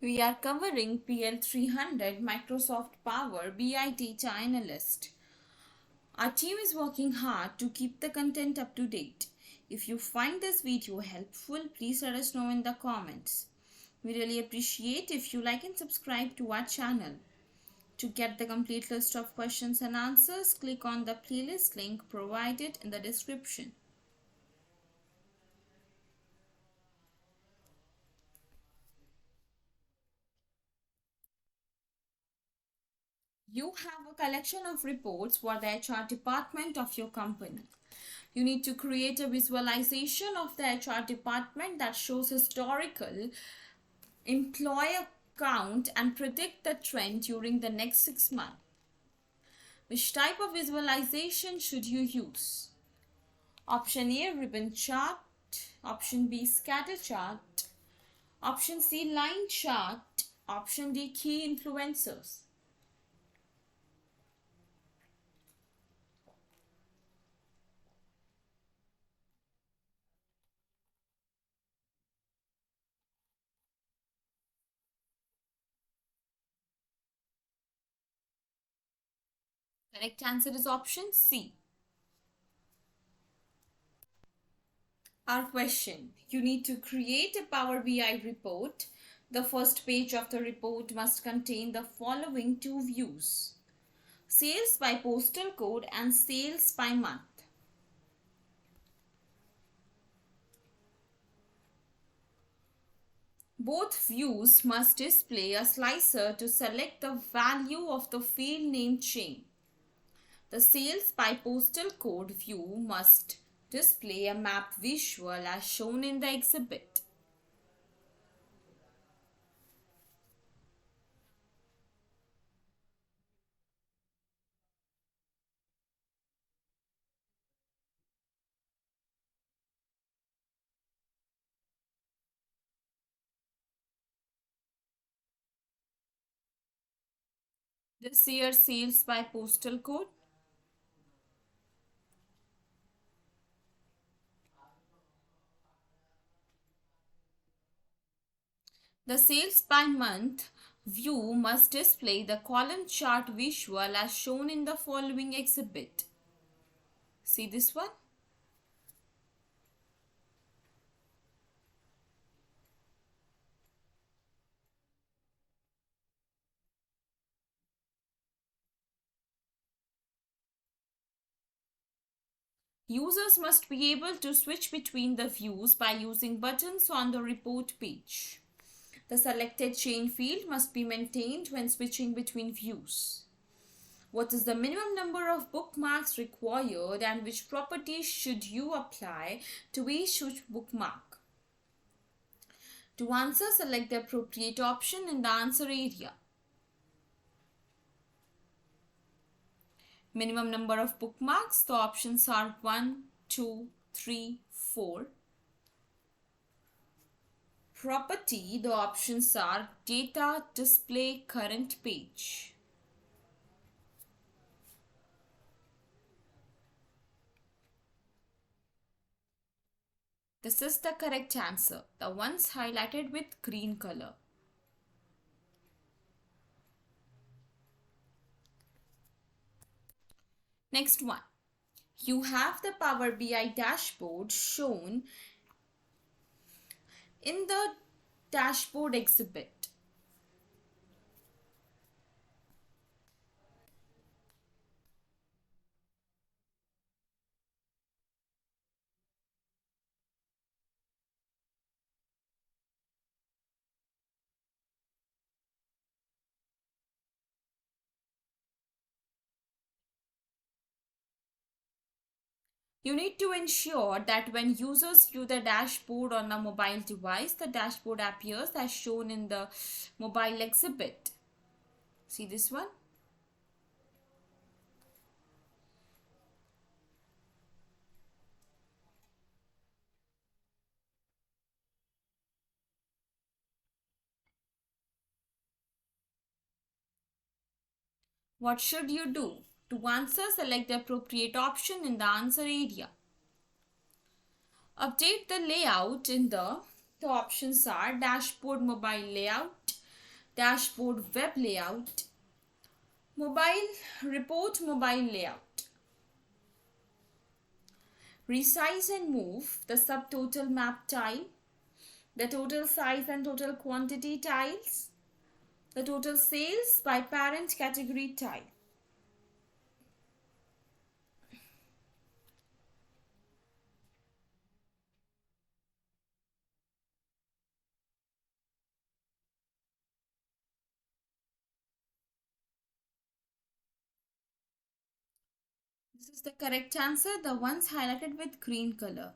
We are covering PL-300 Microsoft Power BI Data Analyst. Our team is working hard to keep the content up to date. If you find this video helpful, please let us know in the comments. We really appreciate if you like and subscribe to our channel. To get the complete list of questions and answers, click on the playlist link provided in the description. You have a collection of reports for the HR department of your company. You need to create a visualization of the HR department that shows historical employee count and predict the trend during the next 6 months. Which type of visualization should you use? Option A, ribbon chart. Option B, scatter chart. Option C, line chart. Option D, key influencers. Correct answer is option C. Our question: you need to create a Power BI report. The first page of the report must contain the following two views: sales by postal code and sales by month. Both views must display a slicer to select the value of the field name chain. The sales by postal code view must display a map visual as shown in the exhibit. This year sales by postal code. The sales by month view must display the column chart visual as shown in the following exhibit. See this one? Users must be able to switch between the views by using buttons on the report page. The selected chain field must be maintained when switching between views. What is the minimum number of bookmarks required and which properties should you apply to each bookmark? To answer, select the appropriate option in the answer area. Minimum number of bookmarks, the options are 1, 2, 3, 4. Property, the options are data, display, current page. This is the correct answer, the ones highlighted with green color. Next one. You have the Power BI dashboard shown in the dashboard exhibit. You need to ensure that when users view the dashboard on a mobile device, the dashboard appears as shown in the mobile exhibit. See this one? What should you do? To answer, select the appropriate option in the answer area. Update the layout in the options are dashboard mobile layout, dashboard web layout, mobile report mobile layout, resize and move the subtotal map tile, the total size and total quantity tiles, the total sales by parent category tile. This is the correct answer, the ones highlighted with green color.